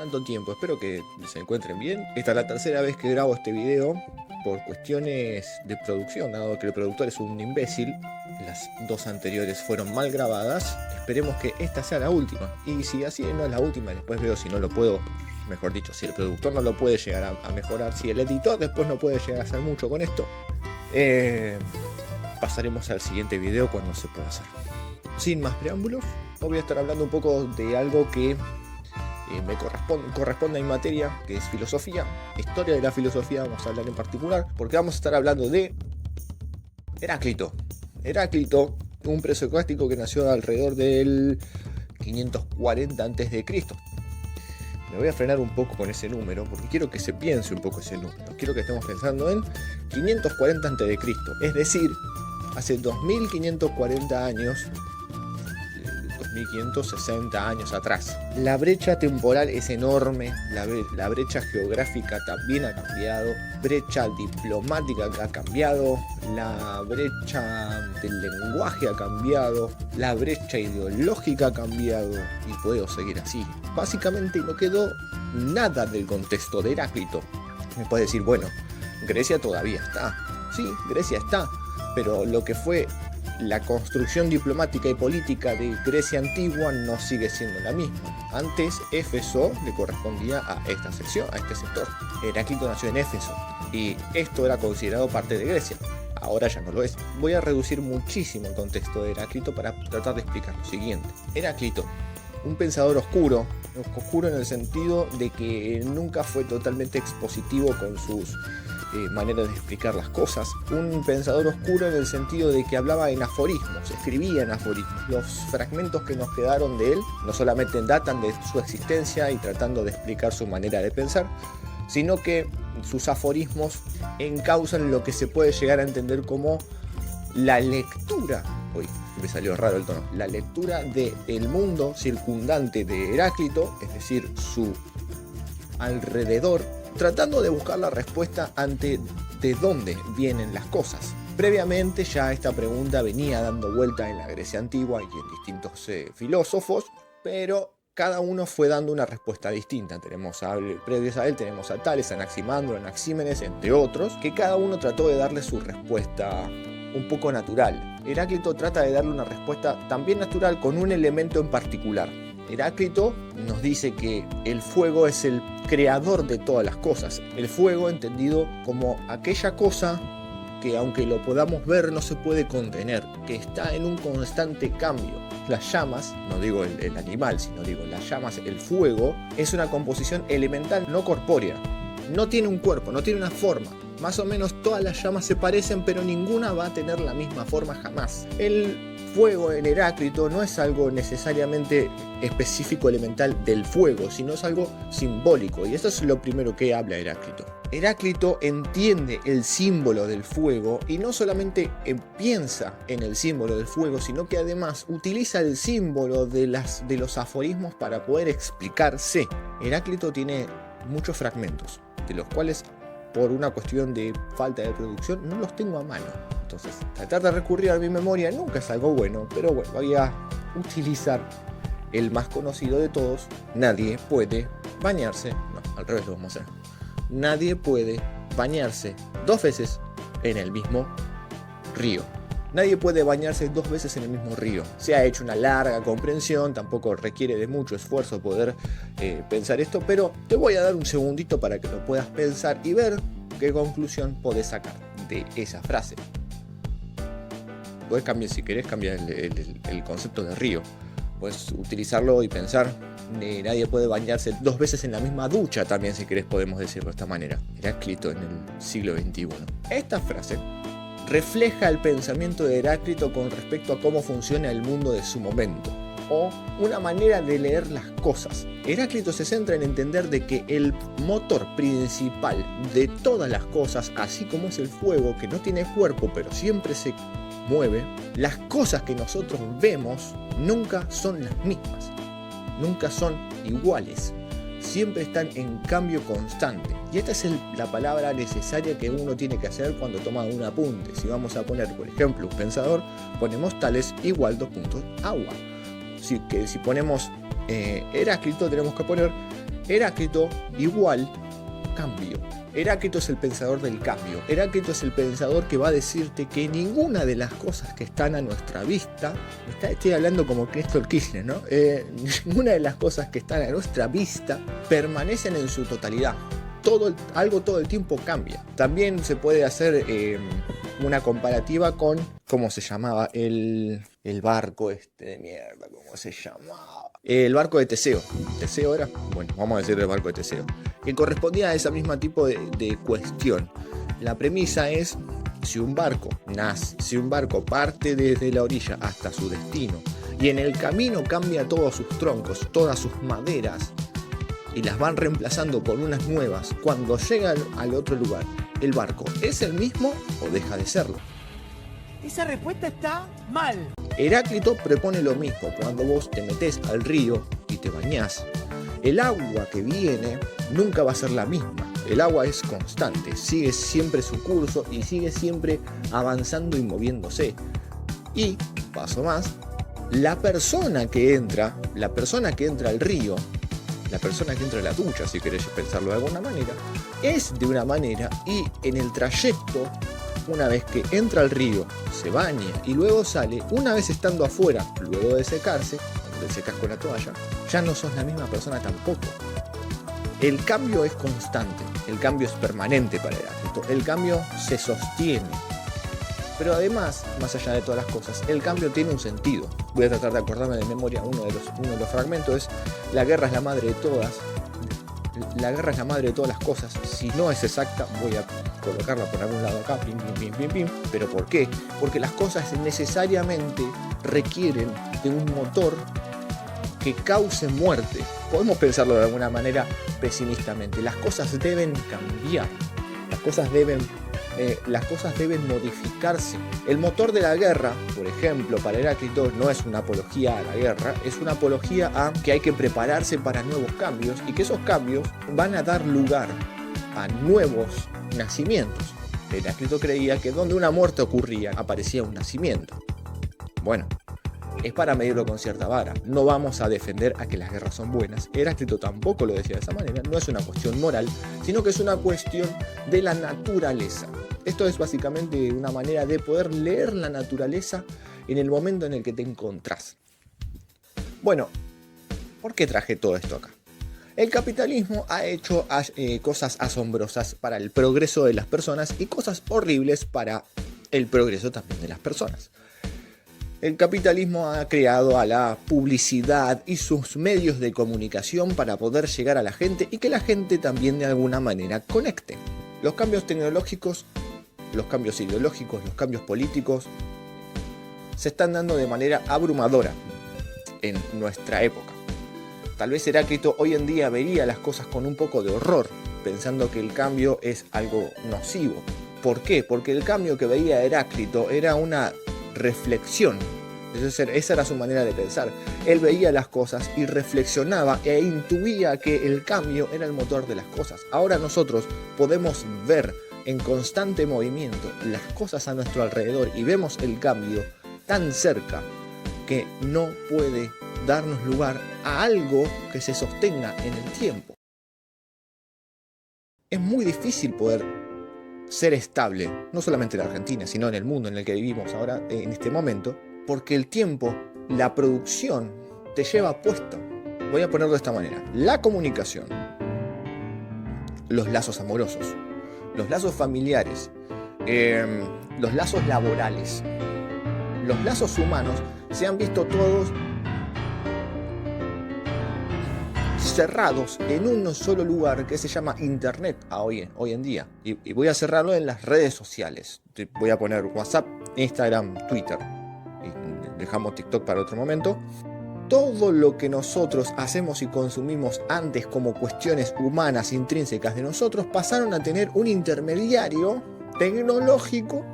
tanto tiempo? Espero que se encuentren bien. Esta es la tercera vez que grabo este video por cuestiones de producción, dado que el productor es un imbécil. Las dos anteriores fueron mal grabadas. Esperemos que esta sea la última. Y si así no es la última, después veo si no lo puedo, mejor dicho, si el productor no lo puede llegar a mejorar, si el editor después no puede llegar a hacer mucho con esto, pasaremos al siguiente video cuando se pueda hacer. Sin más preámbulos, hoy voy a estar hablando un poco de algo que me corresponde a mi materia, que es filosofía, historia de la filosofía. Vamos a hablar en particular, porque vamos a estar hablando de Heráclito. Heráclito, un presocrático que nació alrededor del 540 a.C. Me voy a frenar un poco con ese número, porque quiero que se piense un poco ese número. Quiero que estemos pensando en 540 a.C., es decir, hace 2540 años, 2560 años atrás. La brecha temporal es enorme, la brecha geográfica también ha cambiado, brecha diplomática ha cambiado, la brecha del lenguaje ha cambiado, la brecha ideológica ha cambiado, y puedo seguir así. Básicamente no quedó nada del contexto de Heráclito. Me puede decir, bueno, Grecia todavía está. Sí, Grecia está, pero lo que fue la construcción diplomática y política de Grecia antigua no sigue siendo la misma. Antes Éfeso le correspondía a esta sección, a este sector. Heráclito nació en Éfeso y esto era considerado parte de Grecia. Ahora ya no lo es. Voy a reducir muchísimo el contexto de Heráclito para tratar de explicar lo siguiente. Heráclito, un pensador oscuro en el sentido de que nunca fue totalmente expositivo con sus maneras de explicar las cosas. Un pensador oscuro en el sentido de que hablaba en aforismos, escribía en aforismos. Los fragmentos que nos quedaron de él no solamente datan de su existencia y tratando de explicar su manera de pensar, sino que sus aforismos encausan lo que se puede llegar a entender como la lectura, me salió raro el tono, la lectura del mundo circundante de Heráclito, es decir, su alrededor, tratando de buscar la respuesta ante de dónde vienen las cosas. Previamente ya esta pregunta venía dando vuelta en la Grecia antigua y en distintos filósofos, pero cada uno fue dando una respuesta distinta. Previos a él tenemos a Tales, a Anaximandro, a Anaxímenes, entre otros, que cada uno trató de darle su respuesta un poco natural. Heráclito trata de darle una respuesta también natural con un elemento en particular. Heráclito nos dice que el fuego es el creador de todas las cosas. El fuego entendido como aquella cosa que aunque lo podamos ver no se puede contener, que está en un constante cambio. Las llamas, no digo el animal, sino digo las llamas, el fuego, es una composición elemental no corpórea. No tiene un cuerpo, no tiene una forma. Más o menos todas las llamas se parecen, pero ninguna va a tener la misma forma jamás. El fuego en Heráclito no es algo necesariamente específico elemental del fuego, sino es algo simbólico, y esto es lo primero que habla Heráclito. Heráclito entiende el símbolo del fuego y no solamente piensa en el símbolo del fuego, sino que además utiliza el símbolo de los aforismos para poder explicarse. Heráclito tiene muchos fragmentos, de los cuales por una cuestión de falta de producción no los tengo a mano. Entonces, tratar de recurrir a mi memoria nunca es algo bueno, pero bueno, voy a utilizar el más conocido de todos. Nadie puede bañarse, no, al revés lo vamos a hacer. Nadie puede bañarse dos veces en el mismo río. Nadie puede bañarse dos veces en el mismo río. Se ha hecho una larga comprensión, tampoco requiere de mucho esfuerzo poder pensar esto, pero te voy a dar un segundito para que lo puedas pensar y ver qué conclusión podés sacar de esa frase. Puedes cambiar, si querés, cambiar el concepto de río. Puedes utilizarlo y pensar, nadie puede bañarse dos veces en la misma ducha también, si querés podemos decirlo de esta manera. Heráclito en el siglo XXI. Esta frase refleja el pensamiento de Heráclito con respecto a cómo funciona el mundo de su momento, o una manera de leer las cosas. Heráclito se centra en entender de que el motor principal de todas las cosas, así como es el fuego, que no tiene cuerpo pero siempre se mueve, las cosas que nosotros vemos nunca son las mismas, nunca son iguales, siempre están en cambio constante. Y esta es la palabra necesaria que uno tiene que hacer cuando toma un apunte. Si vamos a poner, por ejemplo, un pensador, ponemos Tales igual agua. Si ponemos Heráclito, tenemos que poner Heráclito igual cambio. Heráclito es el pensador del cambio. Heráclito es el pensador que va a decirte que ninguna de las cosas que están a nuestra vista, estoy hablando como Néstor Kirchner, ¿no? Ninguna de las cosas que están a nuestra vista permanecen en su totalidad. Algo todo el tiempo cambia. También se puede hacer una comparativa con, ¿cómo se llamaba? El barco de mierda, ¿cómo se llamaba? El barco de Teseo. ¿Teseo era? Bueno, vamos a decir el barco de Teseo. Que correspondía a ese mismo tipo de cuestión. La premisa es, si un barco parte desde la orilla hasta su destino, y en el camino cambia todos sus troncos, todas sus maderas, y las van reemplazando por unas nuevas, cuando llega al otro lugar, ¿el barco es el mismo o deja de serlo? Esa respuesta está mal. Heráclito propone lo mismo. Cuando vos te metés al río y te bañás, el agua que viene nunca va a ser la misma. El agua es constante, sigue siempre su curso y sigue siempre avanzando y moviéndose. Y, paso más, la persona que entra al río, la persona que entra a la ducha, si querés pensarlo de alguna manera, es de una manera, y en el trayecto, una vez que entra al río, se baña y luego sale, una vez estando afuera, luego de secarse, cuando te secas con la toalla, ya no sos la misma persona tampoco. El cambio es constante, el cambio es permanente para Heráclito, el cambio se sostiene. Pero además, más allá de todas las cosas, el cambio tiene un sentido. Voy a tratar de acordarme de memoria uno de los fragmentos, es: la guerra es la madre de todas. La guerra es la madre de todas las cosas. Si no es exacta, voy a colocarla por algún lado acá, pim, pim, pim, pim, pim. ¿Pero por qué? Porque las cosas necesariamente requieren de un motor que cause muerte. Podemos pensarlo de alguna manera pesimistamente. Las cosas deben cambiar. Las cosas deben modificarse. El motor de la guerra, por ejemplo, para Heráclito no es una apología a la guerra, es una apología a que hay que prepararse para nuevos cambios y que esos cambios van a dar lugar a nuevos nacimientos. Heráclito creía que donde una muerte ocurría, aparecía un nacimiento. Bueno, es para medirlo con cierta vara. No vamos a defender a que las guerras son buenas. Heráclito tampoco lo decía de esa manera. No es una cuestión moral, sino que es una cuestión de la naturaleza. Esto es básicamente una manera de poder leer la naturaleza en el momento en el que te encontrás. Bueno, ¿por qué traje todo esto acá? El capitalismo ha hecho cosas asombrosas para el progreso de las personas y cosas horribles para el progreso también de las personas. El capitalismo ha creado a la publicidad y sus medios de comunicación para poder llegar a la gente y que la gente también de alguna manera conecte. Los cambios tecnológicos, los cambios ideológicos, los cambios políticos se están dando de manera abrumadora en nuestra época. Tal vez Heráclito hoy en día vería las cosas con un poco de horror, pensando que el cambio es algo nocivo. ¿Por qué? Porque el cambio que veía Heráclito era una reflexión. Esa era su manera de pensar. Él veía las cosas y reflexionaba e intuía que el cambio era el motor de las cosas. Ahora nosotros podemos ver en constante movimiento las cosas a nuestro alrededor y vemos el cambio tan cerca que no puede darnos lugar a algo que se sostenga en el tiempo. Es muy difícil poder ser estable, no solamente en Argentina, sino en el mundo en el que vivimos ahora, en este momento, porque el tiempo, la producción, te lleva puesto. Voy a ponerlo de esta manera: la comunicación, los lazos amorosos, los lazos familiares, los lazos laborales, los lazos humanos se han visto todos cerrados en un solo lugar que se llama Internet hoy en día. Y voy a cerrarlo en las redes sociales. Voy a poner WhatsApp, Instagram, Twitter. Y dejamos TikTok para otro momento. Todo lo que nosotros hacemos y consumimos antes como cuestiones humanas intrínsecas de nosotros pasaron a tener un intermediario tecnológico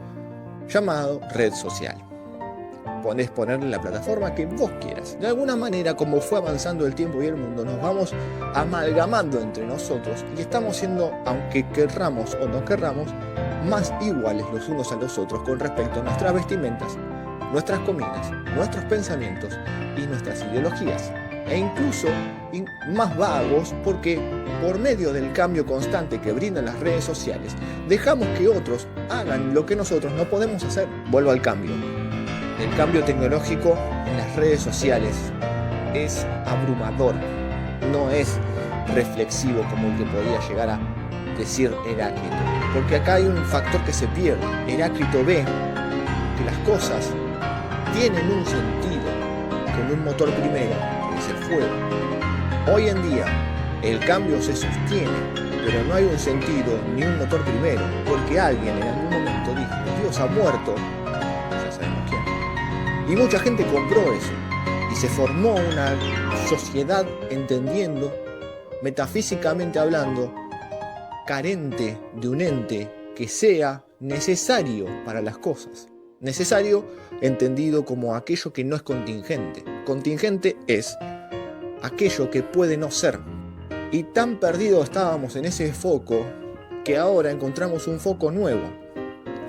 llamado red social. Podés ponerle la plataforma que vos quieras. De alguna manera, como fue avanzando el tiempo y el mundo, nos vamos amalgamando entre nosotros y estamos siendo, aunque querramos o no querramos, más iguales los unos a los otros con respecto a nuestras vestimentas, nuestras comidas, nuestros pensamientos y nuestras ideologías. e incluso más vagos, porque por medio del cambio constante que brindan las redes sociales, dejamos que otros hagan lo que nosotros no podemos hacer. Vuelvo al cambio. El cambio tecnológico en las redes sociales es abrumador, no es reflexivo como el que podía llegar a decir Heráclito, porque acá hay un factor que se pierde. Heráclito ve que las cosas tienen un sentido con un motor primero, que es el fuego. Hoy en día el cambio se sostiene, pero no hay un sentido ni un motor primero, porque alguien en algún momento dijo: Dios ha muerto, ya sabemos quién. Y mucha gente compró eso, y se formó una sociedad entendiendo, metafísicamente hablando, carente de un ente que sea necesario para las cosas. Necesario entendido como aquello que no es contingente. Contingente es aquello que puede no ser. Y tan perdidos estábamos en ese foco que ahora encontramos un foco nuevo,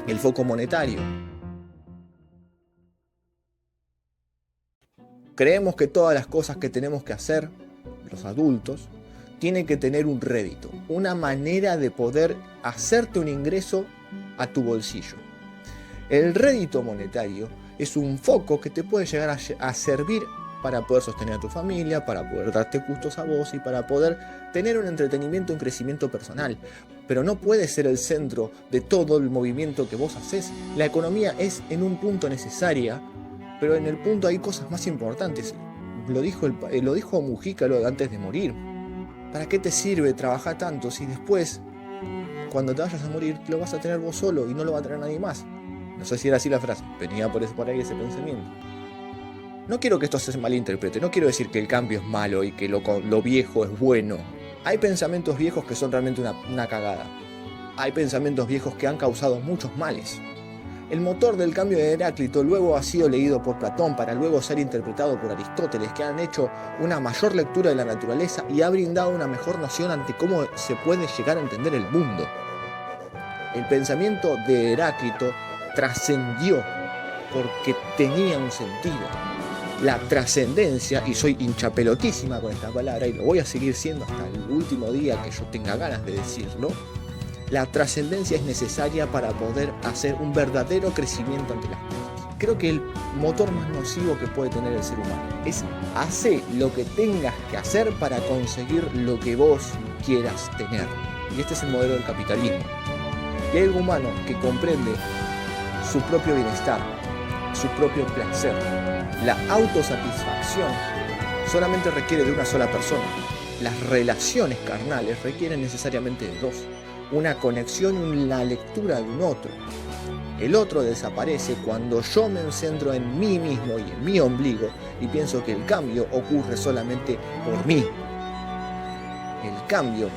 el foco monetario. Creemos que todas las cosas que tenemos que hacer, los adultos, tienen que tener un rédito, una manera de poder hacerte un ingreso a tu bolsillo. El rédito monetario es un foco que te puede llegar a servir para poder sostener a tu familia, para poder darte gustos a vos y para poder tener un entretenimiento, un crecimiento personal. Pero no puede ser el centro de todo el movimiento que vos haces. La economía es en un punto necesaria, pero en el punto hay cosas más importantes. Lo dijo Mujica antes de morir. ¿Para qué te sirve trabajar tanto si después, cuando te vayas a morir, lo vas a tener vos solo y no lo va a tener nadie más? No sé si era así la frase, venía por ahí ese pensamiento. No quiero que esto se malinterprete, no quiero decir que el cambio es malo y que lo viejo es bueno. Hay pensamientos viejos que son realmente una cagada. Hay pensamientos viejos que han causado muchos males. El motor del cambio de Heráclito luego ha sido leído por Platón para luego ser interpretado por Aristóteles, que han hecho una mayor lectura de la naturaleza y ha brindado una mejor noción ante cómo se puede llegar a entender el mundo. El pensamiento de Heráclito trascendió porque tenía un sentido. La trascendencia, y soy hinchapelotísima con esta palabra y lo voy a seguir siendo hasta el último día que yo tenga ganas de decirlo, la trascendencia es necesaria para poder hacer un verdadero crecimiento ante las cosas. Creo que el motor más nocivo que puede tener el ser humano es hacer lo que tengas que hacer para conseguir lo que vos quieras tener. Y este es el modelo del capitalismo. Y hay algo humano que comprende su propio bienestar, su propio placer. La autosatisfacción solamente requiere de una sola persona. Las relaciones carnales requieren necesariamente de dos. Una conexión y una lectura de un otro. El otro desaparece cuando yo me centro en mí mismo y en mi ombligo y pienso que el cambio ocurre solamente por mí. El cambio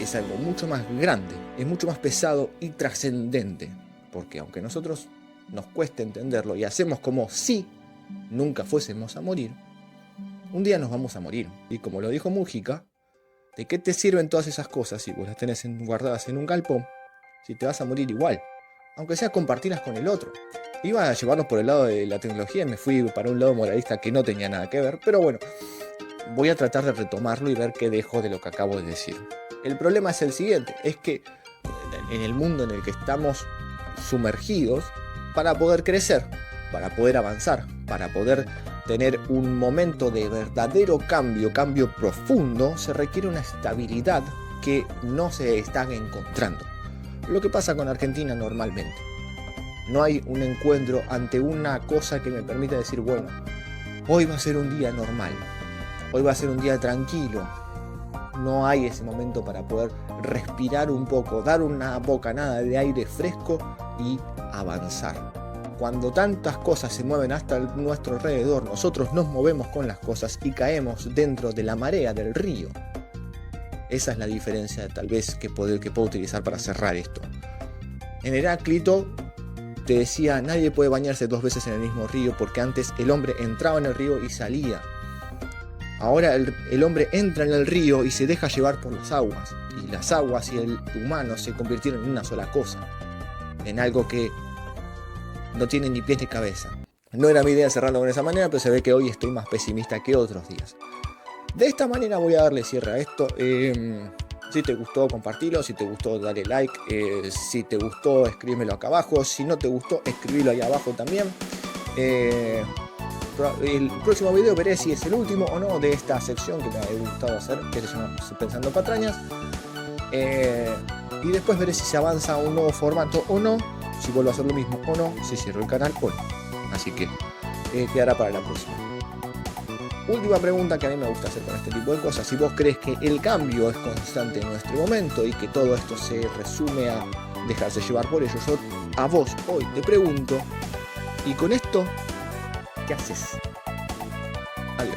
es algo mucho más grande, es mucho más pesado y trascendente, porque aunque a nosotros nos cueste entenderlo y hacemos como si nunca fuésemos a morir, un día nos vamos a morir. Y como lo dijo Mujica, ¿de qué te sirven todas esas cosas si vos las tenés guardadas en un galpón si te vas a morir igual? Aunque sea compartirlas con el otro. Iba a llevarnos por el lado de la tecnología y me fui para un lado moralista que no tenía nada que ver, pero bueno, voy a tratar de retomarlo y ver qué dejo de lo que acabo de decir. El problema es el siguiente, es que en el mundo en el que estamos sumergidos, para poder crecer, para poder avanzar, para poder tener un momento de verdadero cambio profundo, se requiere una estabilidad que no se está encontrando. Lo que pasa con Argentina normalmente. No hay un encuentro ante una cosa que me permita decir, bueno, hoy va a ser un día normal, hoy va a ser un día tranquilo. No hay ese momento para poder respirar un poco, dar una bocanada de aire fresco y avanzar. Cuando tantas cosas se mueven hasta nuestro alrededor, nosotros nos movemos con las cosas y caemos dentro de la marea del río. Esa es la diferencia tal vez que puedo utilizar para cerrar esto. En Heráclito te decía, nadie puede bañarse dos veces en el mismo río porque antes el hombre entraba en el río y salía. Ahora el hombre entra en el río y se deja llevar por las aguas. Y las aguas y el humano se convirtieron en una sola cosa. En algo que no tiene ni pies ni cabeza. No era mi idea cerrarlo de esa manera, pero se ve que hoy estoy más pesimista que otros días. De esta manera voy a darle cierre a esto. Si te gustó, compartilo. Si te gustó, dale like. Si te gustó, escríbemelo acá abajo. Si no te gustó, escribilo ahí abajo también. El próximo video veré si es el último o no de esta sección que me ha gustado hacer, que se llama Pensando Patrañas. Y después veré si se avanza a un nuevo formato o no, si vuelvo a hacer lo mismo o no, si cierro el canal o no. Así que quedará para la próxima. Última pregunta que a mí me gusta hacer con este tipo de cosas: si vos crees que el cambio es constante en nuestro momento y que todo esto se resume a dejarse llevar por ello, yo a vos hoy te pregunto, y con esto, ¿qué haces? Adiós.